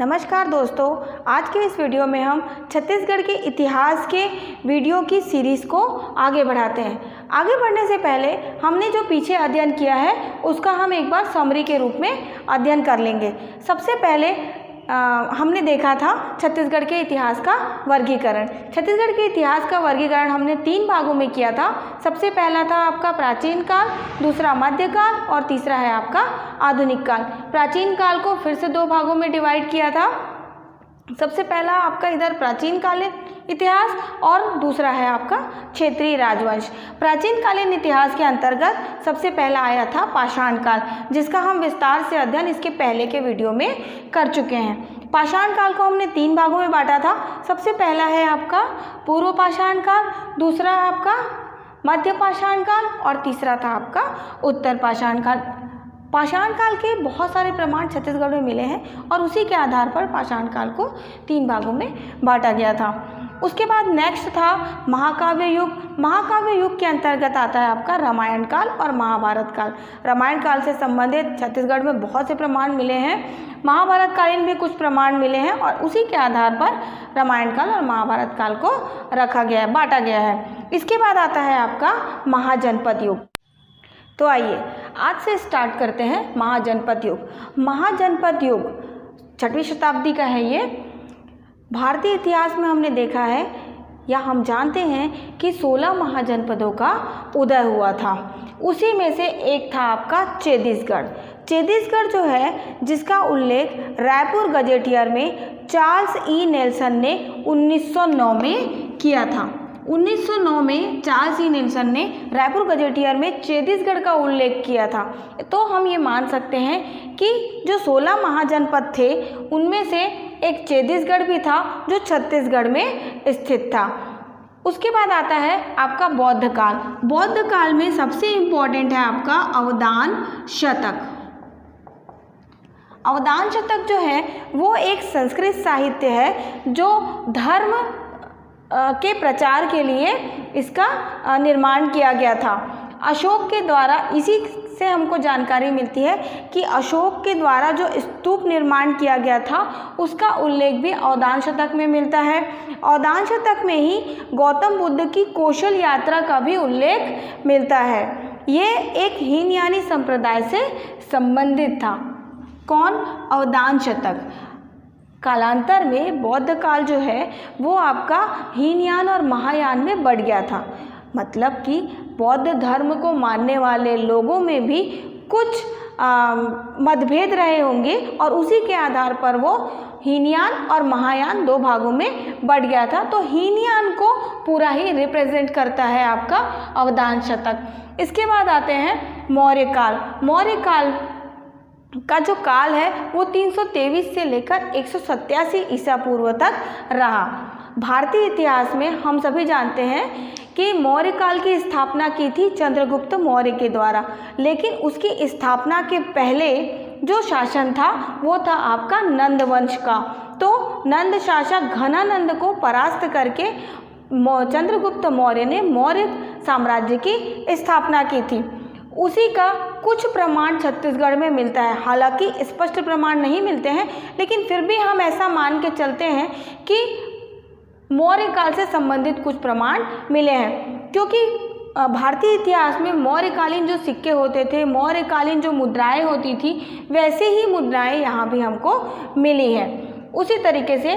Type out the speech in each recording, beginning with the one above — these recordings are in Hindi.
नमस्कार दोस्तों, आज के इस वीडियो में हम छत्तीसगढ़ के इतिहास के वीडियो की सीरीज़ को आगे बढ़ाते हैं। आगे बढ़ने से पहले हमने जो पीछे अध्ययन किया है उसका हम एक बार समरी के रूप में अध्ययन कर लेंगे। सबसे पहले हमने देखा था छत्तीसगढ़ के इतिहास का वर्गीकरण। छत्तीसगढ़ के इतिहास का वर्गीकरण हमने 3 भागों में किया था। सबसे पहला था आपका प्राचीन काल, दूसरा मध्यकाल और तीसरा है आपका आधुनिक काल। प्राचीन काल को फिर से 2 भागों में डिवाइड किया था। सबसे पहला आपका इधर प्राचीन कालीन इतिहास और दूसरा है आपका क्षेत्रीय राजवंश। प्राचीन कालीन इतिहास के अंतर्गत सबसे पहला आया था पाषाण काल, जिसका हम विस्तार से अध्ययन इसके पहले के वीडियो में कर चुके हैं। पाषाण काल को हमने 3 भागों में बांटा था। सबसे पहला है आपका पूर्व पाषाण काल, दूसरा आपका मध्य पाषाण काल और तीसरा था आपका उत्तर पाषाण काल। पाषाण काल के बहुत सारे प्रमाण छत्तीसगढ़ में मिले हैं और उसी के आधार पर पाषाण काल को 3 भागों में बांटा गया था। उसके बाद नेक्स्ट था महाकाव्य युग। महाकाव्य युग के अंतर्गत आता है आपका रामायण काल और महाभारत काल। रामायण काल से संबंधित छत्तीसगढ़ में बहुत से प्रमाण मिले हैं, महाभारत कालीन भी कुछ प्रमाण मिले हैं और उसी के आधार पर रामायण काल और महाभारत काल को रखा गया है, बांटा गया है। इसके बाद आता है आपका महाजनपद युग। तो आइए आज से स्टार्ट करते हैं महाजनपद युग। महाजनपद युग 6वीं शताब्दी का है। ये भारतीय इतिहास में हमने देखा है या हम जानते हैं कि 16 महाजनपदों का उदय हुआ था। उसी में से एक था आपका छत्तीसगढ़। छत्तीसगढ़ जो है, जिसका उल्लेख रायपुर गजेटियर में चार्ल्स ई नेल्सन ने 1909 में किया था। 1909 में चार्ल्स ई नेल्सन ने रायपुर गजेटियर में छत्तीसगढ़ का उल्लेख किया था। तो हम ये मान सकते हैं कि जो 16 महाजनपद थे उनमें से एक छत्तीसगढ़ भी था जो छत्तीसगढ़ में स्थित था। उसके बाद आता है आपका बौद्ध काल। बौद्ध काल में सबसे इम्पोर्टेंट है आपका अवदान शतक। अवदान शतक जो है वो एक संस्कृत साहित्य है जो धर्म के प्रचार के लिए इसका निर्माण किया गया था अशोक के द्वारा। इसी से हमको जानकारी मिलती है कि अशोक के द्वारा जो स्तूप निर्माण किया गया था उसका उल्लेख भी अवदान शतक में मिलता है। अवदान शतक में ही गौतम बुद्ध की कौशल यात्रा का भी उल्लेख मिलता है। ये एक हीनयानी संप्रदाय से संबंधित था। कौन? अवदान शतक। कालांतर में बौद्ध काल जो है वो आपका हीनयान और महायान में बढ़ गया था। मतलब कि बौद्ध धर्म को मानने वाले लोगों में भी कुछ मतभेद रहे होंगे और उसी के आधार पर वो हीनयान और महायान 2 भागों में बढ़ गया था। तो हीनयान को पूरा ही रिप्रेजेंट करता है आपका अवदान शतक। इसके बाद आते हैं मौर्य काल। मौर्य काल का जो काल है वो 323 से लेकर 187 ईसा पूर्व तक रहा। भारतीय इतिहास में हम सभी जानते हैं कि मौर्य काल की स्थापना की थी चंद्रगुप्त मौर्य के द्वारा, लेकिन उसकी स्थापना के पहले जो शासन था वो था आपका नंद वंश का। तो नंद शासक घनानंद को परास्त करके चंद्रगुप्त मौर्य ने मौर्य साम्राज्य की स्थापना की थी। उसी का कुछ प्रमाण छत्तीसगढ़ में मिलता है। हालांकि स्पष्ट प्रमाण नहीं मिलते हैं, लेकिन फिर भी हम ऐसा मान के चलते हैं कि मौर्य काल से संबंधित कुछ प्रमाण मिले हैं, क्योंकि भारतीय इतिहास में मौर्यकालीन जो सिक्के होते थे, मौर्यकालीन जो मुद्राएं होती थी, वैसे ही मुद्राएं यहाँ भी हमको मिली है। उसी तरीके से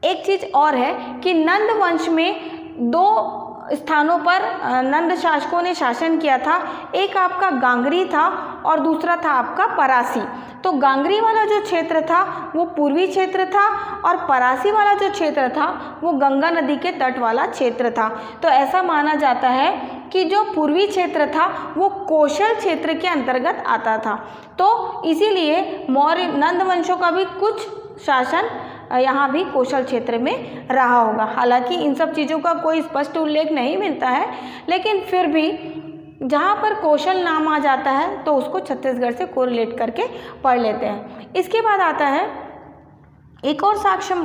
एक चीज़ और है कि नंद वंश में 2 स्थानों पर नंद शासकों ने शासन किया था। एक आपका गांगरी था और दूसरा था आपका परासी। तो गांगरी वाला जो क्षेत्र था वो पूर्वी क्षेत्र था और परासी वाला जो क्षेत्र था वो गंगा नदी के तट वाला क्षेत्र था। तो ऐसा माना जाता है कि जो पूर्वी क्षेत्र था वो कौशल क्षेत्र के अंतर्गत आता था। तो इसीलिए मौर्य नंद वंशों का भी कुछ शासन यहाँ भी कौशल क्षेत्र में रहा होगा। हालांकि इन सब चीज़ों का कोई स्पष्ट उल्लेख नहीं मिलता है, लेकिन फिर भी जहाँ पर कौशल नाम आ जाता है तो उसको छत्तीसगढ़ से कोरिलेट करके पढ़ लेते हैं। इसके बाद आता है एक और साक्ष्य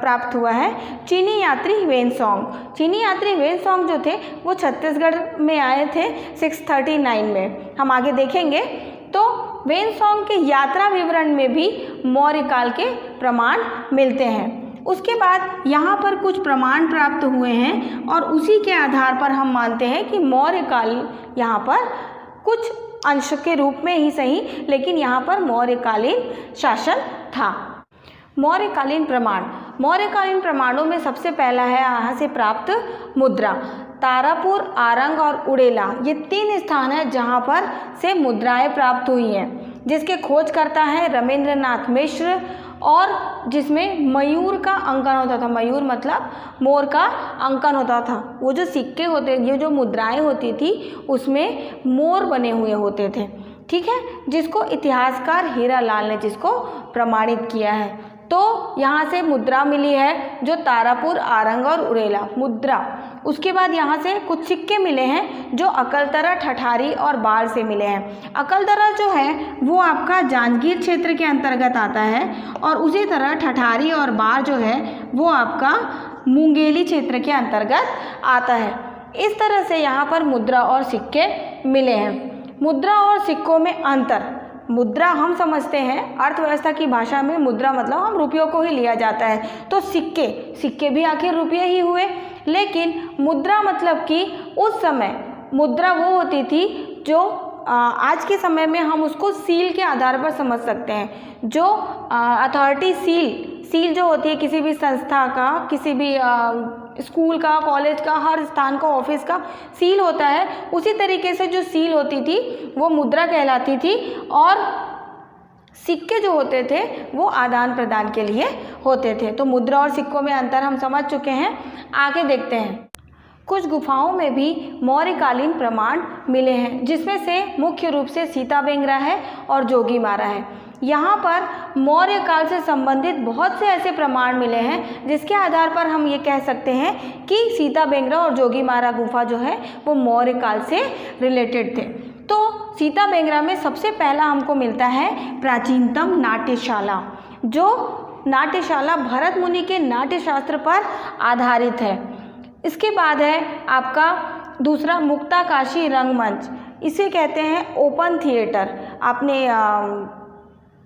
प्राप्त हुआ है चीनी यात्री ह्वेनसांग। चीनी यात्री ह्वेनसांग जो थे वो छत्तीसगढ़ में आए थे 639 में। हम आगे देखेंगे। तो वेनसोंग के यात्रा विवरण में भी मौर्य काल के प्रमाण मिलते हैं। उसके बाद यहाँ पर कुछ प्रमाण प्राप्त हुए हैं और उसी के आधार पर हम मानते हैं कि मौर्य काल यहाँ पर कुछ अंश के रूप में ही सही, लेकिन यहाँ पर मौर्यकालीन शासन था। मौर्यकालीन प्रमाण, मौर्यकालीन प्रमाणों में सबसे पहला है यहाँ से प्राप्त मुद्रा। तारापुर, आरंग और उड़ेला ये 3 स्थान हैं जहाँ पर से मुद्राएं प्राप्त हुई हैं, जिसके खोज करता है रमेंद्रनाथ मिश्र और जिसमें मयूर का अंकन होता था। मयूर मतलब मोर का अंकन होता था। वो जो सिक्के होते, ये जो मुद्राएं होती थी उसमें मोर बने हुए होते थे, ठीक है, जिसको इतिहासकार हीरालाल ने जिसको प्रमाणित किया है। तो यहाँ से मुद्रा मिली है जो तारापुर, आरंग और उड़ेला मुद्रा। उसके बाद यहाँ से कुछ सिक्के मिले हैं जो अकलतरा, ठठारी और बाढ़ से मिले हैं। अकलतरा जो है वो आपका जांजगीर क्षेत्र के अंतर्गत आता है और उसी तरह ठठारी और बाढ़ जो है वो आपका मुंगेली क्षेत्र के अंतर्गत आता है। इस तरह से यहाँ पर मुद्रा और सिक्के मिले हैं। मुद्रा और सिक्कों में अंतर, मुद्रा हम समझते हैं अर्थव्यवस्था की भाषा में मुद्रा मतलब हम रुपयों को ही लिया जाता है, तो सिक्के, सिक्के भी आखिर रुपये ही हुए। लेकिन मुद्रा मतलब कि उस समय मुद्रा वो होती थी जो आज के समय में हम उसको सील के आधार पर समझ सकते हैं। जो अथॉरिटी सील जो होती है किसी भी संस्था का, किसी भी स्कूल का, कॉलेज का, हर स्थान का, ऑफिस का सील होता है, उसी तरीके से जो सील होती थी वो मुद्रा कहलाती थी। और सिक्के जो होते थे वो आदान प्रदान के लिए होते थे। तो मुद्रा और सिक्कों में अंतर हम समझ चुके हैं। आगे देखते हैं। कुछ गुफाओं में भी मौर्यकालीन प्रमाण मिले हैं, जिसमें से मुख्य रूप से सीताबेंगरा है और जोगीमारा है। यहाँ पर मौर्य काल से संबंधित बहुत से ऐसे प्रमाण मिले हैं जिसके आधार पर हम ये कह सकते हैं कि सीताबेंगरा और जोगीमारा गुफा जो है वो मौर्य काल से रिलेटेड थे। तो सीताबेंगरा में सबसे पहला हमको मिलता है प्राचीनतम नाट्यशाला, जो नाट्यशाला भरत मुनि के नाट्य शास्त्र पर आधारित है। इसके बाद है आपका दूसरा मुक्ताकाशी रंगमंच, इसे कहते हैं ओपन थिएटर। आपने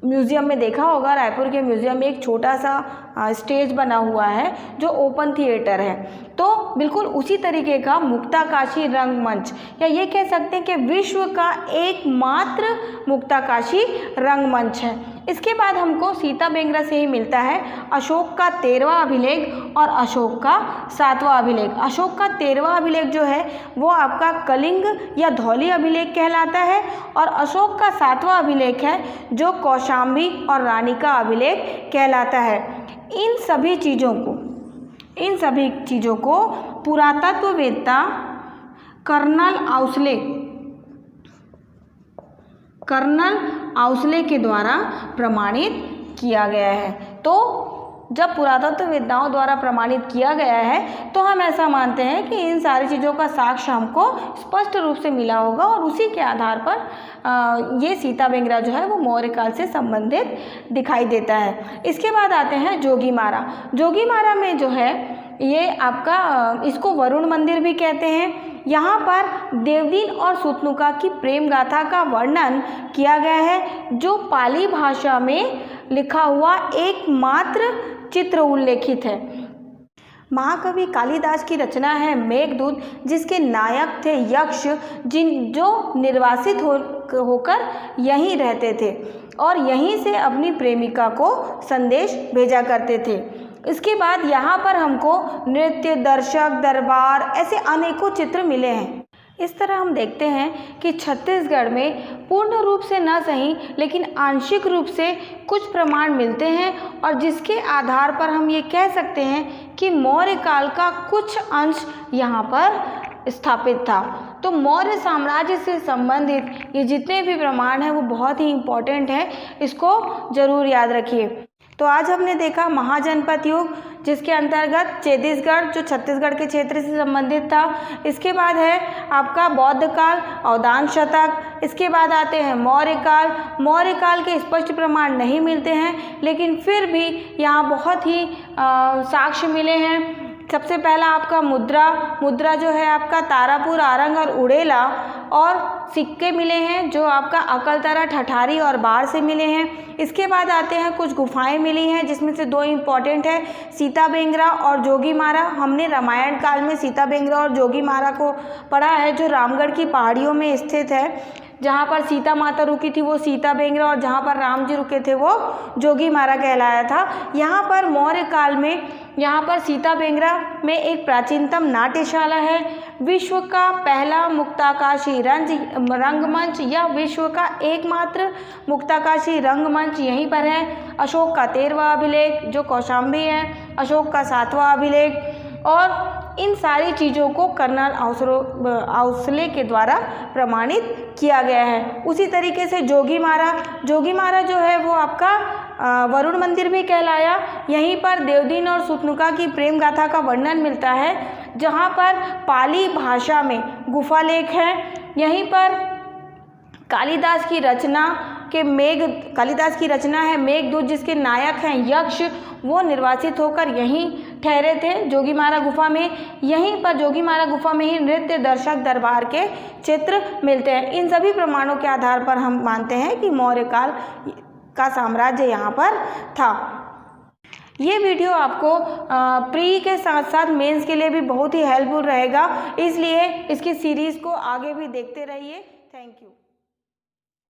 म्यूज़ियम में देखा होगा, रायपुर के म्यूज़ियम में एक छोटा सा स्टेज बना हुआ है जो ओपन थिएटर है। तो बिल्कुल उसी तरीके का मुक्ताकाशी रंगमंच, या ये कह सकते हैं कि विश्व का एकमात्र मुक्ताकाशी रंगमंच है। इसके बाद हमको सीताबेंगरा से ही मिलता है अशोक का 13वां अभिलेख और अशोक का 7वां अभिलेख। अशोक का 13वां अभिलेख जो है वो आपका कलिंग या धौली अभिलेख कहलाता है, और अशोक का 7वां अभिलेख है जो कौशाम्बी और रानी का अभिलेख कहलाता है। इन सभी चीज़ों को पुरातत्ववेत्ता कर्नल आउसले के द्वारा प्रमाणित किया गया है। तो जब पुरातत्ववेत्ताओं द्वारा प्रमाणित किया गया है तो हम ऐसा मानते हैं कि इन सारी चीज़ों का साक्ष्य हमको स्पष्ट रूप से मिला होगा, और उसी के आधार पर ये सीताबेंगरा जो है वो मौर्य काल से संबंधित दिखाई देता है। इसके बाद आते हैं जोगीमारा। जोगीमारा में जो है ये आपका, इसको वरुण मंदिर भी कहते हैं। यहाँ पर देवदीन और सुतनुका की प्रेम गाथा का वर्णन किया गया है, जो पाली भाषा में लिखा हुआ एकमात्र चित्र उल्लेखित है। महाकवि कालिदास की रचना है मेघदूत, जिसके नायक थे यक्ष, जो निर्वासित होकर यहीं रहते थे और यहीं से अपनी प्रेमिका को संदेश भेजा करते थे। इसके बाद यहाँ पर हमको नृत्य, दर्शक, दरबार, ऐसे अनेकों चित्र मिले हैं। इस तरह हम देखते हैं कि छत्तीसगढ़ में पूर्ण रूप से न सही लेकिन आंशिक रूप से कुछ प्रमाण मिलते हैं, और जिसके आधार पर हम ये कह सकते हैं कि मौर्य काल का कुछ अंश यहाँ पर स्थापित था। तो मौर्य साम्राज्य से संबंधित ये जितने भी प्रमाण हैं वो बहुत ही इम्पोर्टेंट हैं, इसको ज़रूर याद रखिए। तो आज हमने देखा महाजनपद युग, जिसके अंतर्गत छत्तीसगढ़ जो छत्तीसगढ़ के क्षेत्र से संबंधित था। इसके बाद है आपका बौद्ध काल, अवधान शतक। इसके बाद आते हैं मौर्य काल। मौर्य काल के स्पष्ट प्रमाण नहीं मिलते हैं, लेकिन फिर भी यहाँ बहुत ही साक्ष्य मिले हैं। सबसे पहला आपका मुद्रा जो है आपका तारापुर, आरंग और उड़ेला, और सिक्के मिले हैं जो आपका अकलतरा, ठठारी और बाढ़ से मिले हैं। इसके बाद आते हैं कुछ गुफाएं मिली हैं, जिसमें से 2 इम्पॉर्टेंट है, सीता बेंगरा और जोगीमारा। हमने रामायण काल में सीता बेंगरा और जोगीमारा को पढ़ा है, जो रामगढ़ की पहाड़ियों में स्थित है। जहाँ पर सीता माता रुकी थी वो सीता बेंगरा, और जहाँ पर राम जी रुके थे वो जोगीमारा कहलाया था। यहाँ पर मौर्य काल में यहाँ पर सीता बेंगरा में एक प्राचीनतम नाट्यशाला है। विश्व का पहला मुक्ताकाशी रंगमंच या विश्व का एकमात्र मुक्ताकाशी रंगमंच यहीं पर है। अशोक का 13वां अभिलेख जो कौशाम्बी है, अशोक का 7वां अभिलेख, और इन सारी चीज़ों को कर्नल आउसले के द्वारा प्रमाणित किया गया है। उसी तरीके से जोगीमारा जो है वो आपका वरुण मंदिर भी कहलाया। यहीं पर देवदीन और सुतनुका की प्रेम गाथा का वर्णन मिलता है, जहाँ पर पाली भाषा में गुफा लेख है। यहीं पर कालिदास की रचना है मेघदूत, जिसके नायक हैं यक्ष, वो निर्वासित होकर यहीं ठहरे थे जोगीमारा गुफा में। यहीं पर जोगीमारा गुफा में ही नृत्य दर्शक दरबार के चित्र मिलते हैं। इन सभी प्रमाणों के आधार पर हम मानते हैं कि मौर्य काल का साम्राज्य यहाँ पर था। ये वीडियो आपको प्री के साथ साथ मेंस के लिए भी बहुत ही हेल्पफुल रहेगा, इसलिए इसकी सीरीज़ को आगे भी देखते रहिए। Thank you.